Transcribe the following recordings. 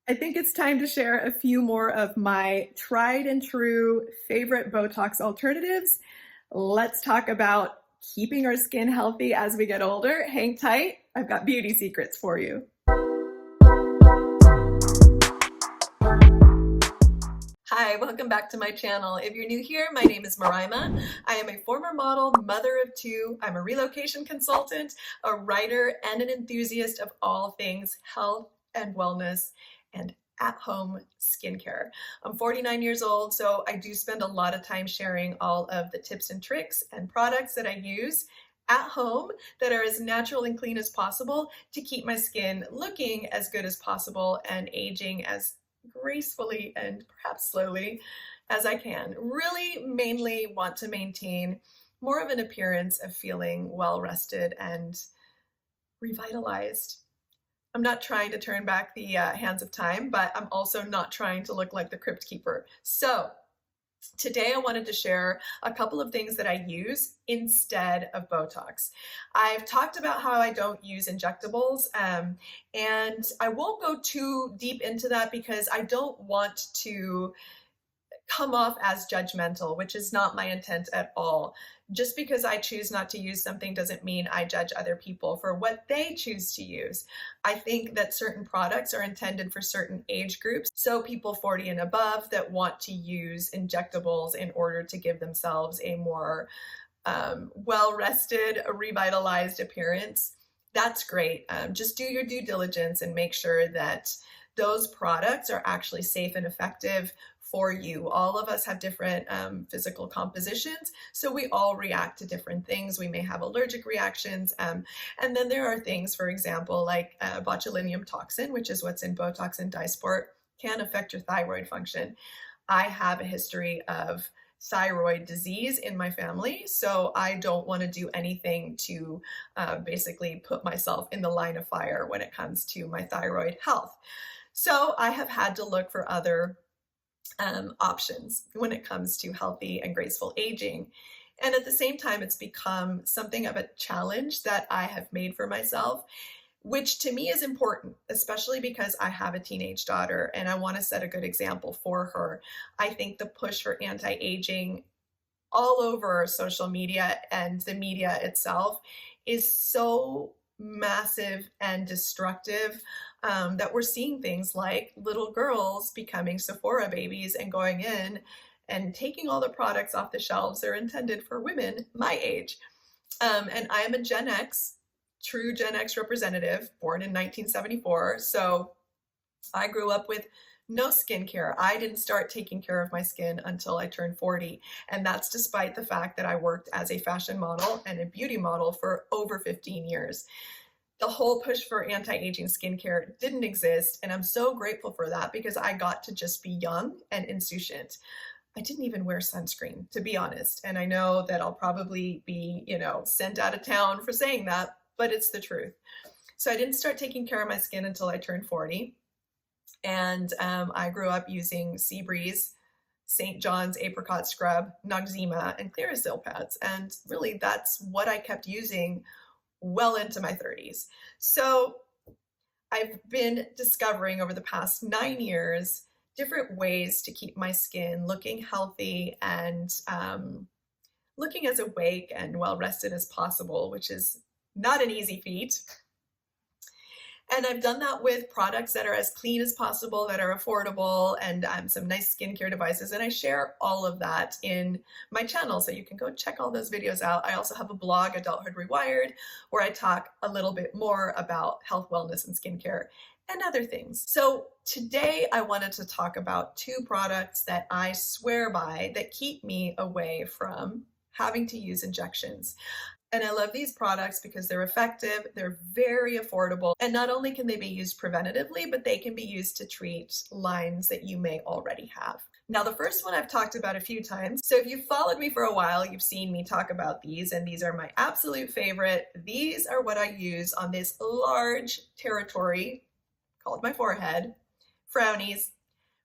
I think it's time to share a few more of my tried and true favorite Botox alternatives. Let's talk about keeping our skin healthy as we get older. Hang tight, I've got beauty secrets for you. Hi, welcome back to my channel. If you're new here, my name is Marima. I am a former model, mother of two. I'm a relocation consultant, a writer, and an enthusiast of all things health and wellness and at-home skincare. I'm 49 years old, so I do spend a lot of time sharing all of the tips and tricks and products that I use at home that are as natural and clean as possible to keep my skin looking as good as possible and aging as gracefully and perhaps slowly as I can. Really mainly want to maintain more of an appearance of feeling well rested and revitalized. I'm not trying to turn back the hands of time, but I'm also not trying to look like the Crypt Keeper. So today I wanted to share a couple of things that I use instead of Botox. I've talked about how I don't use injectables, and I won't go too deep into that because I don't want to come off as judgmental, which is not my intent at all. Just because I choose not to use something doesn't mean I judge other people for what they choose to use. I think that certain products are intended for certain age groups. So people 40 and above that want to use injectables in order to give themselves a more well-rested, revitalized appearance, that's great. Just do your due diligence and make sure that those products are actually safe and effective for you. All of us have different physical compositions, so we all react to different things. We may have allergic reactions, and then there are things, for example, like botulinum toxin, which is what's in Botox and Dysport, can affect your thyroid function. I have a history of thyroid disease in my family, so I don't want to do anything to basically put myself in the line of fire when it comes to my thyroid health. So I have had to look for other options when it comes to healthy and graceful aging. And at the same time, it's become something of a challenge that I have made for myself, which to me is important, especially because I have a teenage daughter and I want to set a good example for her. I think the push for anti-aging all over social media and the media itself is so massive and destructive that we're seeing things like little girls becoming Sephora babies and going in and taking all the products off the shelves that are intended for women my age. And I am a Gen X, true Gen X representative, born in 1974. So I grew up with no skincare. I didn't start taking care of my skin until I turned 40. And that's despite the fact that I worked as a fashion model and a beauty model for over 15 years. The whole push for anti-aging skincare didn't exist. And I'm so grateful for that because I got to just be young and insouciant. I didn't even wear sunscreen, to be honest. And I know that I'll probably be, sent out of town for saying that, but it's the truth. So I didn't start taking care of my skin until I turned 40. And I grew up using Seabreeze, St. John's Apricot Scrub, Noxzema, and Clearasil pads. And really that's what I kept using well into my 30s. So I've been discovering over the past 9 years different ways to keep my skin looking healthy and looking as awake and well rested as possible, which is not an easy feat. And I've done that with products that are as clean as possible, that are affordable, and some nice skincare devices. And I share all of that in my channel, so you can go check all those videos out. I also have a blog, Adulthood Rewired, where I talk a little bit more about health, wellness, and skincare and other things. So today I wanted to talk about two products that I swear by that keep me away from having to use injections. And I love these products because they're effective, they're very affordable, and not only can they be used preventatively, but they can be used to treat lines that you may already have. Now, the first one I've talked about a few times. So if you've followed me for a while, you've seen me talk about these, and these are my absolute favorite. These are what I use on this large territory called my forehead. Frownies.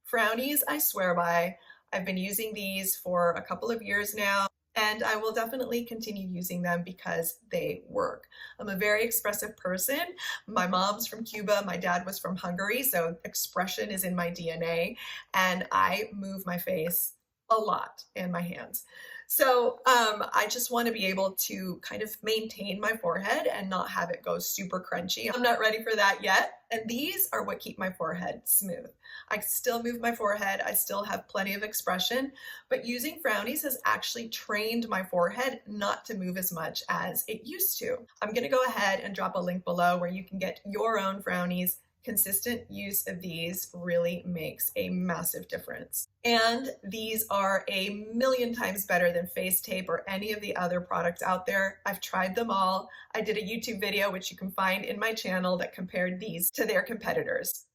Frownies, I swear by. I've been using these for a couple of years now. and I will definitely continue using them because they work. I'm a very expressive person. My mom's from Cuba, my dad was from Hungary, so expression is in my DNA, and I move my face a lot and my hands. So I just want to be able to kind of maintain my forehead and not have it go super crunchy. I'm not ready for that yet. And these are what keep my forehead smooth. I still move my forehead. I still have plenty of expression, but using Frownies has actually trained my forehead not to move as much as it used to. I'm going to go ahead and drop a link below where you can get your own Frownies. Consistent use of these really makes a massive difference. And these are a million times better than face tape or any of the other products out there. I've tried them all. I did a YouTube video, which you can find in my channel, that compared these to their competitors.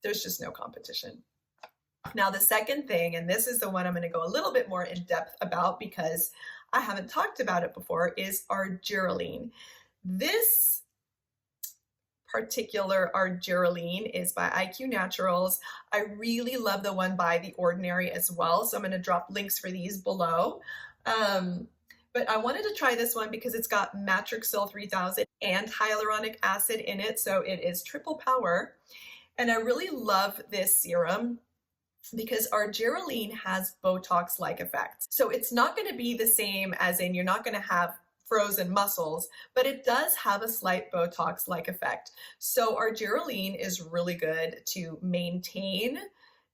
There's just no competition. Now, the second thing, and this is the one I'm going to go a little bit more in depth about because I haven't talked about it before, is Argireline. This particular Argireline is by IQ Naturals. I really love the one by The Ordinary as well, so I'm going to drop links for these below. But I wanted to try this one because it's got Matrixyl 3000 and hyaluronic acid in it, so it is triple power. And I really love this serum because Argireline has Botox-like effects. So it's not going to be the same as in you're not going to have frozen muscles, but it does have a slight Botox-like effect. So Argireline is really good to maintain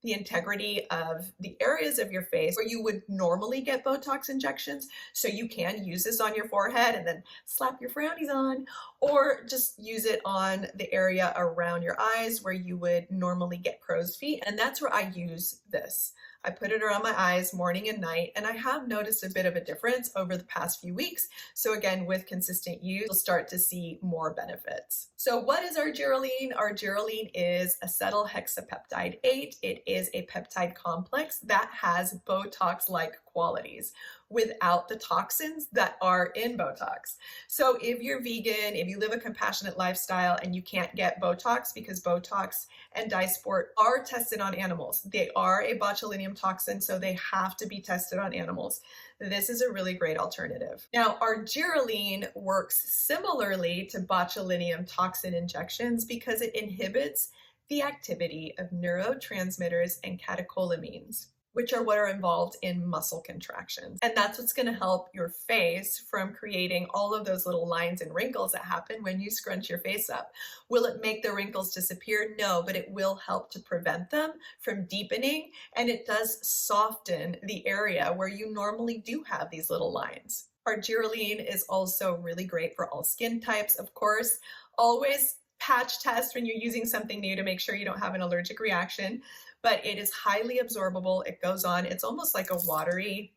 the integrity of the areas of your face where you would normally get Botox injections. So you can use this on your forehead and then slap your Frownies on, or just use it on the area around your eyes where you would normally get crow's feet. And that's where I use this. I put it around my eyes morning and night, and I have noticed a bit of a difference over the past few weeks. So again, with consistent use, you'll start to see more benefits. So what is Argireline? Argireline is acetylhexapeptide 8. It is a peptide complex that has Botox-like qualities without the toxins that are in Botox. So if you're vegan, if you live a compassionate lifestyle and you can't get Botox because Botox and Dysport are tested on animals, they are a botulinum toxin, so they have to be tested on animals. This is a really great alternative. Now, Argireline works similarly to botulinum toxin injections because it inhibits the activity of neurotransmitters and catecholamines, which are what are involved in muscle contractions. And that's what's going to help your face from creating all of those little lines and wrinkles that happen when you scrunch your face up. Will it make the wrinkles disappear? No, but it will help to prevent them from deepening, and it does soften the area where you normally do have these little lines. Argireline is also really great for all skin types, of course. Always patch test when you're using something new to make sure you don't have an allergic reaction. But it is highly absorbable. It goes on. It's almost like a watery,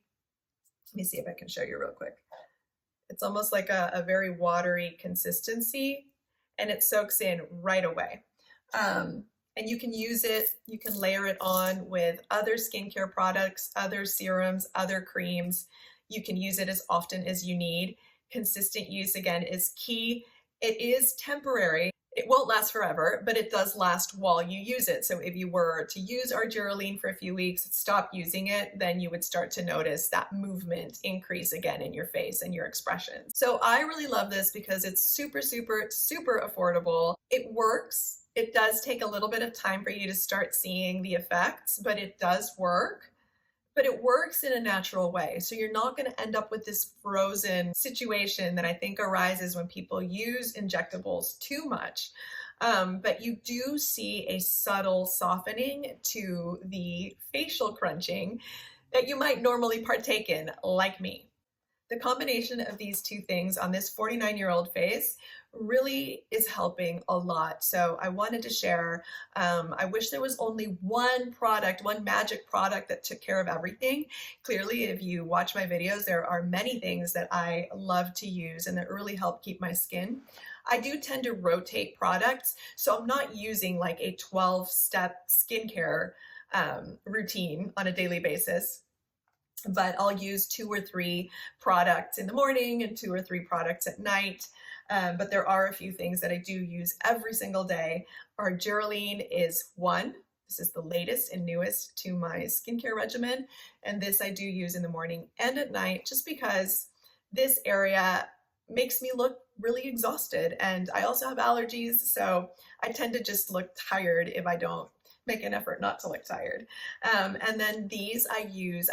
let me see if I can show you real quick. It's almost like a very watery consistency, and it soaks in right away. And you can use it, you can layer it on with other skincare products, other serums, other creams. You can use it as often as you need. Consistent use, again, is key. It is temporary. It won't last forever, but it does last while you use it. So if you were to use Argireline for a few weeks, stop using it, then you would start to notice that movement increase again in your face and your expression. So I really love this because it's super, super, super affordable. It works. It does take a little bit of time for you to start seeing the effects, but it does work. But it works in a natural way. So you're not going to end up with this frozen situation that I think arises when people use injectables too much. But you do see a subtle softening to the facial crunching that you might normally partake in, like me. The combination of these two things on this 49-year-old face really is helping a lot. So I wanted to share. I wish there was only one product, one magic product that took care of everything. Clearly, if you watch my videos, there are many things that I love to use and that really help keep my skin. I do tend to rotate products, so I'm not using like a 12-step skincare routine on a daily basis. But I'll use 2 or 3 products in the morning and 2 or 3 products at night. But there are a few things that I do use every single day. Argireline is one. This is the latest and newest to my skincare regimen. And this I do use in the morning and at night, just because this area makes me look really exhausted. And I also have allergies, so I tend to just look tired if I don't make an effort not to look tired. And then these I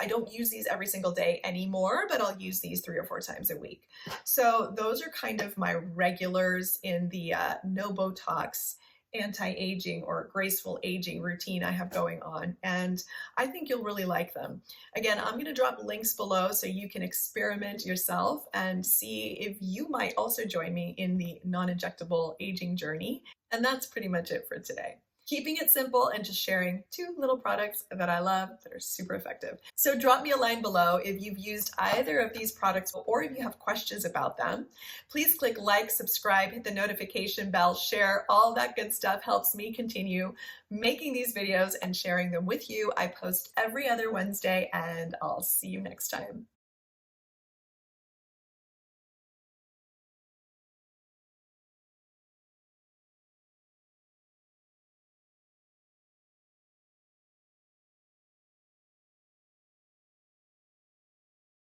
don't use these every single day anymore, but I'll use these 3 or 4 times a week. So those are kind of my regulars in the no Botox anti-aging or graceful aging routine I have going on, and I think you'll really like them. Again, I'm going to drop links below so you can experiment yourself and see if you might also join me in the non-injectable aging journey. And that's pretty much it for today. Keeping it simple and just sharing 2 little products that I love that are super effective. So drop me a line below if you've used either of these products or if you have questions about them. Please click like, subscribe, hit the notification bell, share. All that good stuff helps me continue making these videos and sharing them with you. I post every other Wednesday, and I'll see you next time.